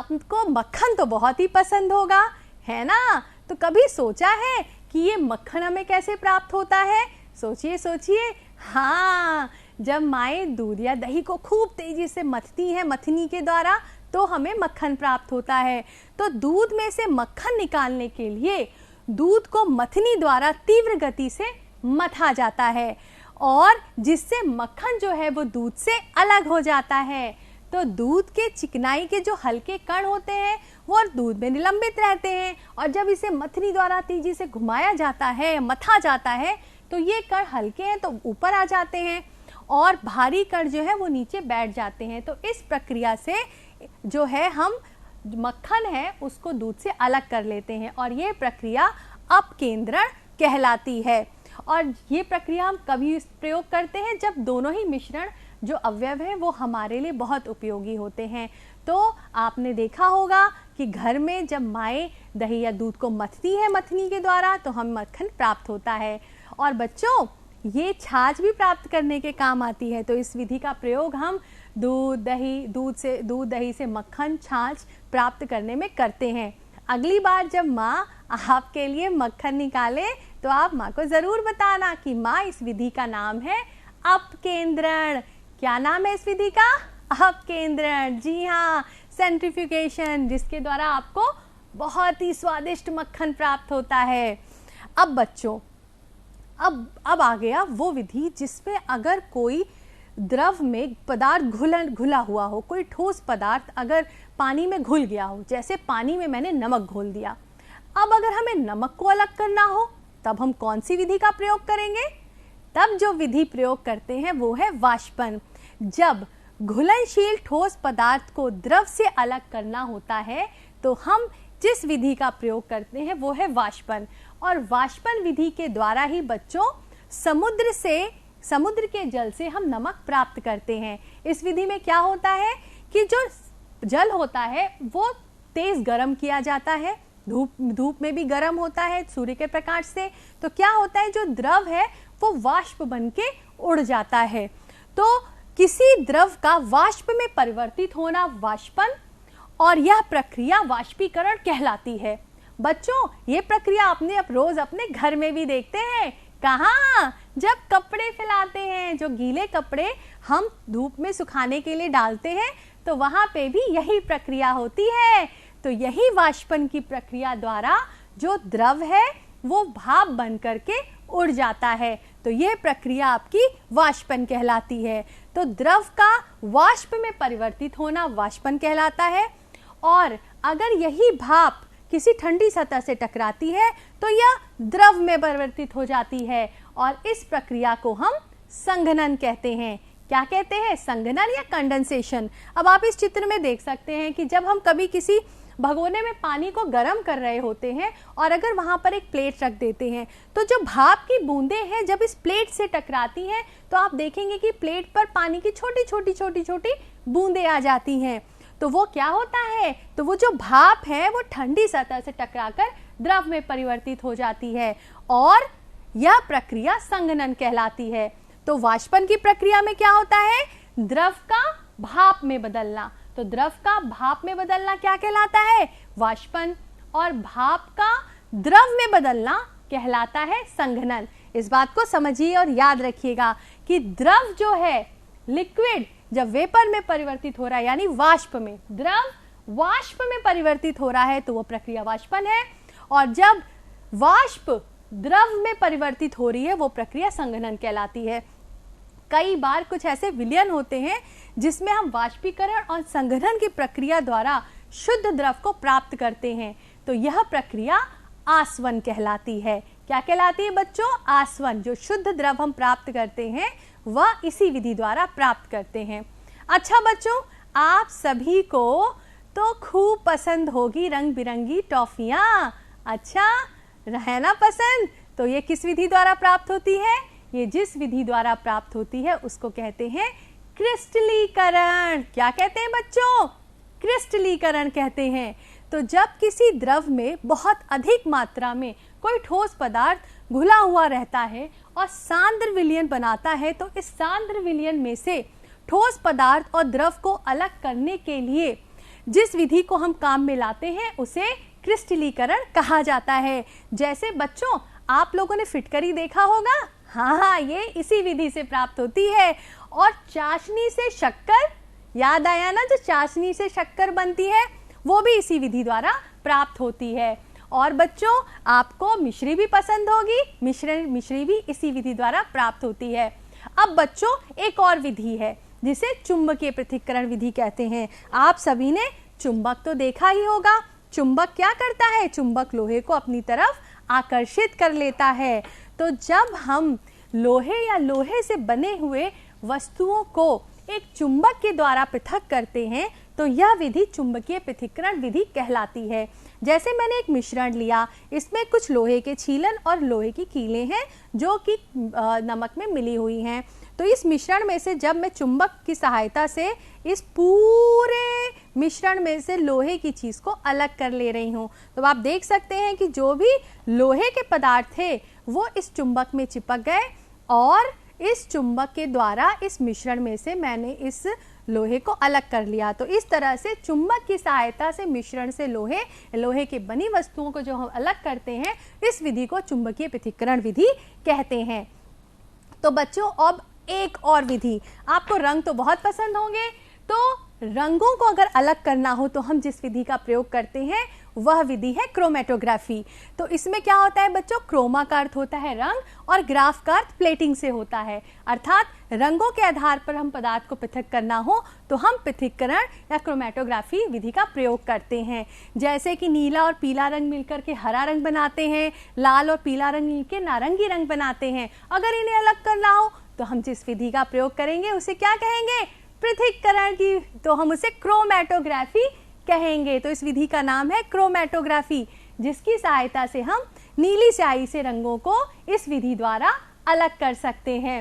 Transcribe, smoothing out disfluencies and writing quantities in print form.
आपको मक्खन तो बहुत ही पसंद होगा, है ना? तो कभी सोचा है कि ये मक्खन हमें कैसे प्राप्त होता है? सोचिए सोचिए। हाँ, जब माएँ दूध या दही को खूब तेजी से मथती हैं मथनी के द्वारा, तो हमें मक्खन प्राप्त होता है। तो दूध में से मक्खन निकालने के लिए दूध को मथनी द्वारा तीव्र गति से मथा जाता है, और जिससे मक्खन जो है वो दूध से अलग हो जाता है। तो दूध के चिकनाई के जो हल्के कण होते हैं वो दूध में निलंबित रहते हैं, और जब इसे मथनी द्वारा तेजी से घुमाया जाता है, मथा जाता है, तो ये कण हल्के हैं तो ऊपर आ जाते हैं, और भारी कण जो है वो नीचे बैठ जाते हैं। तो इस प्रक्रिया से जो है हम मक्खन है उसको दूध से अलग कर लेते हैं, और ये प्रक्रिया अपकेंद्रण कहलाती है। और ये प्रक्रिया हम कभी प्रयोग करते हैं जब दोनों ही मिश्रण जो अवयव हैं वो हमारे लिए बहुत उपयोगी होते हैं। तो आपने देखा होगा कि घर में जब माएँ दही या दूध को मथती है मथनी के द्वारा, तो हम मक्खन प्राप्त होता है। और बच्चों, ये छाछ भी प्राप्त करने के काम आती है। तो इस विधि का प्रयोग हम दूध दही से मक्खन छाछ प्राप्त करने में करते हैं। अगली बार जब माँ आपके लिए मक्खन निकाले तो आप माँ को ज़रूर बताना कि माँ, इस विधि का नाम है अपकेंद्रण। क्या नाम है इस विधि का? अपकेंद्रण। जी हाँ, सेंट्रीफ्यूगेशन, जिसके द्वारा आपको बहुत ही स्वादिष्ट मक्खन प्राप्त होता है। अब बच्चों, अब आ गया वो विधि जिसमें अगर कोई द्रव में पदार्थ घुला हुआ हो, कोई ठोस पदार्थ अगर पानी में घुल गया हो, जैसे पानी में मैंने नमक घोल दिया। अब अगर हमें नमक को अलग करना हो, तब हम कौन सी विधि का प्रयोग करेंगे? तब जो विधि प्रयोग करते हैं वो है वाष्पन। जब घुलनशील ठोस पदार्थ को द्रव से अलग करना होता है तो हम जिस विधि का प्रयोग करते हैं वो है वाष्पन। और वाष्पन विधि के द्वारा ही बच्चों समुद्र के जल से हम नमक प्राप्त करते हैं। इस विधि में क्या होता है कि जो जल होता है वो तेज गर्म किया जाता है, धूप में भी गर्म होता है सूर्य के प्रकाश से। तो क्या होता है, जो द्रव है वो वाष्प बन के उड़ जाता है। तो किसी द्रव का वाष्प में परिवर्तित होना वाष्पन, और यह प्रक्रिया वाष्पीकरण कहलाती है। बच्चों, ये प्रक्रिया आपने रोज अपने घर में भी देखते हैं। कहाँ? जब कपड़े फैलाते हैं, जो गीले कपड़े हम धूप में सुखाने के लिए डालते हैं, तो वहां पे भी यही प्रक्रिया होती है। तो यही वाष्पन की प्रक्रिया द्वारा जो द्रव है वो भाप बन करके उड़ जाता है। तो यह प्रक्रिया आपकी वाष्पन कहलाती है। तो द्रव का वाष्प में परिवर्तित होना वाष्पन कहलाता है। और अगर यही भाप किसी ठंडी सतह से टकराती है तो यह द्रव में परिवर्तित हो जाती है, और इस प्रक्रिया को हम संघनन कहते हैं। क्या कहते हैं? संघनन या कंडेंसेशन। अब आप इस चित्र में देख सकते हैं कि जब हम कभी किसी भगोने में पानी को गर्म कर रहे होते हैं और अगर वहां पर एक प्लेट रख देते हैं, तो जो भाप की बूंदें हैं जब इस प्लेट से टकराती हैं तो आप देखेंगे कि प्लेट पर पानी की छोटी छोटी बूंदें आ जाती हैं। तो वो क्या होता है, तो वो जो भाप है वो ठंडी सतह से टकराकर द्रव में परिवर्तित हो जाती है, और यह प्रक्रिया संघनन कहलाती है। तो वाष्पन की प्रक्रिया में क्या होता है? द्रव का भाप में बदलना। तो द्रव का भाप में बदलना क्या कहलाता है? वाष्पन। और भाप का द्रव में बदलना कहलाता है संघनन। इस बात को समझिए और याद रखिएगा कि द्रव जो है, लिक्विड जब वेपर में परिवर्तित हो रहा है, यानी वाष्प में, द्रव वाष्प में परिवर्तित हो रहा है तो वो प्रक्रिया वाष्पन है, और जब वाष्प द्रव में परिवर्तित हो रही है वो प्रक्रिया संघनन कहलाती है। कई बार कुछ ऐसे विलयन होते हैं जिसमें हम वाष्पीकरण और संघनन की प्रक्रिया द्वारा शुद्ध द्रव को प्राप्त करते हैं, तो यह प्रक्रिया आसवन कहलाती है। क्या कहलाती है बच्चों? आसवन। जो शुद्ध द्रव हम प्राप्त करते हैं वह इसी विधि द्वारा प्राप्त करते हैं। अच्छा बच्चों, आप सभी को तो खूब पसंद होगी रंग बिरंगी टॉफियां। अच्छा, है ना पसंद? तो ये किस विधि द्वारा प्राप्त होती है? ये जिस विधि द्वारा प्राप्त होती है उसको कहते हैं क्रिस्टलीकरण। क्या कहते हैं बच्चों? क्रिस्टलीकरण कहते हैं। तो जब किसी द्रव में बहुत अधिक मात्रा में कोई ठोस पदार्थ घुला हुआ रहता है और सांद्र विलयन बनाता है, तो इस सांद्र विलयन में से ठोस पदार्थ और द्रव को अलग करने के लिए जिस विधि को हम काम में लाते हैं उसे क्रिस्टलीकरण कहा जाता है। जैसे बच्चों, आप लोगों ने फिटकरी देखा होगा, हाँ, ये इसी विधि से प्राप्त होती है। और चाशनी से शक्कर, याद आया ना, जो चाशनी से शक्कर बनती है वो भी इसी विधि द्वारा प्राप्त होती है। और बच्चों, आपको मिश्री भी पसंद होगी, मिश्री भी इसी विधि द्वारा प्राप्त होती है। अब बच्चों, एक और विधि है जिसे चुंबकीय पृथक्करण विधि कहते हैं। आप सभी ने चुंबक तो देखा ही होगा। चुंबक क्या करता है? चुंबक लोहे को अपनी तरफ आकर्षित कर लेता है। तो जब हम लोहे या लोहे से बने हुए वस्तुओं को एक चुंबक के द्वारा पृथक करते हैं तो यह विधि चुंबकीय पृथक्करण विधि कहलाती है। जैसे मैंने एक मिश्रण लिया, इसमें कुछ लोहे के छीलन और लोहे की कीलें हैं जो कि नमक में मिली हुई हैं। तो इस मिश्रण में से जब मैं चुंबक की सहायता से इस पूरे मिश्रण में से लोहे की चीज़ को अलग कर ले रही हूँ, तो आप देख सकते हैं कि जो भी लोहे के पदार्थ थे वो इस चुंबक में चिपक गए और इस चुंबक के द्वारा इस मिश्रण में से मैंने इस लोहे को अलग कर लिया। तो इस तरह से चुंबक की सहायता से मिश्रण से लोहे की बनी वस्तुओं को जो हम अलग करते हैं, इस विधि को चुंबकीय पृथक्करण विधि कहते हैं। तो बच्चों, अब एक और विधि, आपको रंग तो बहुत पसंद होंगे, तो रंगों को अगर अलग करना हो तो हम जिस विधि का प्रयोग करते हैं वह विधि है क्रोमेटोग्राफी। तो इसमें क्या होता है बच्चों? क्रोमा का अर्थ होता है रंग और ग्राफ का अर्थ प्लेटिंग से होता है। अर्थात रंगों के आधार पर हम पदार्थ को पृथक करना हो तो हम पृथक्करण या क्रोमेटोग्राफी विधि का प्रयोग करते हैं। जैसे कि नीला और पीला रंग मिलकर के हरा रंग बनाते हैं, लाल और पीला रंग मिलकर नारंगी रंग बनाते हैं। अगर इन्हें अलग करना हो तो हम जिस विधि का प्रयोग करेंगे उसे क्या कहेंगे? पृथक्करण की, तो हम उसे क्रोमेटोग्राफी कहेंगे। तो इस विधि का नाम है क्रोमेटोग्राफी, जिसकी सहायता से हम नीली स्याही से रंगों को इस विधि द्वारा अलग कर सकते हैं।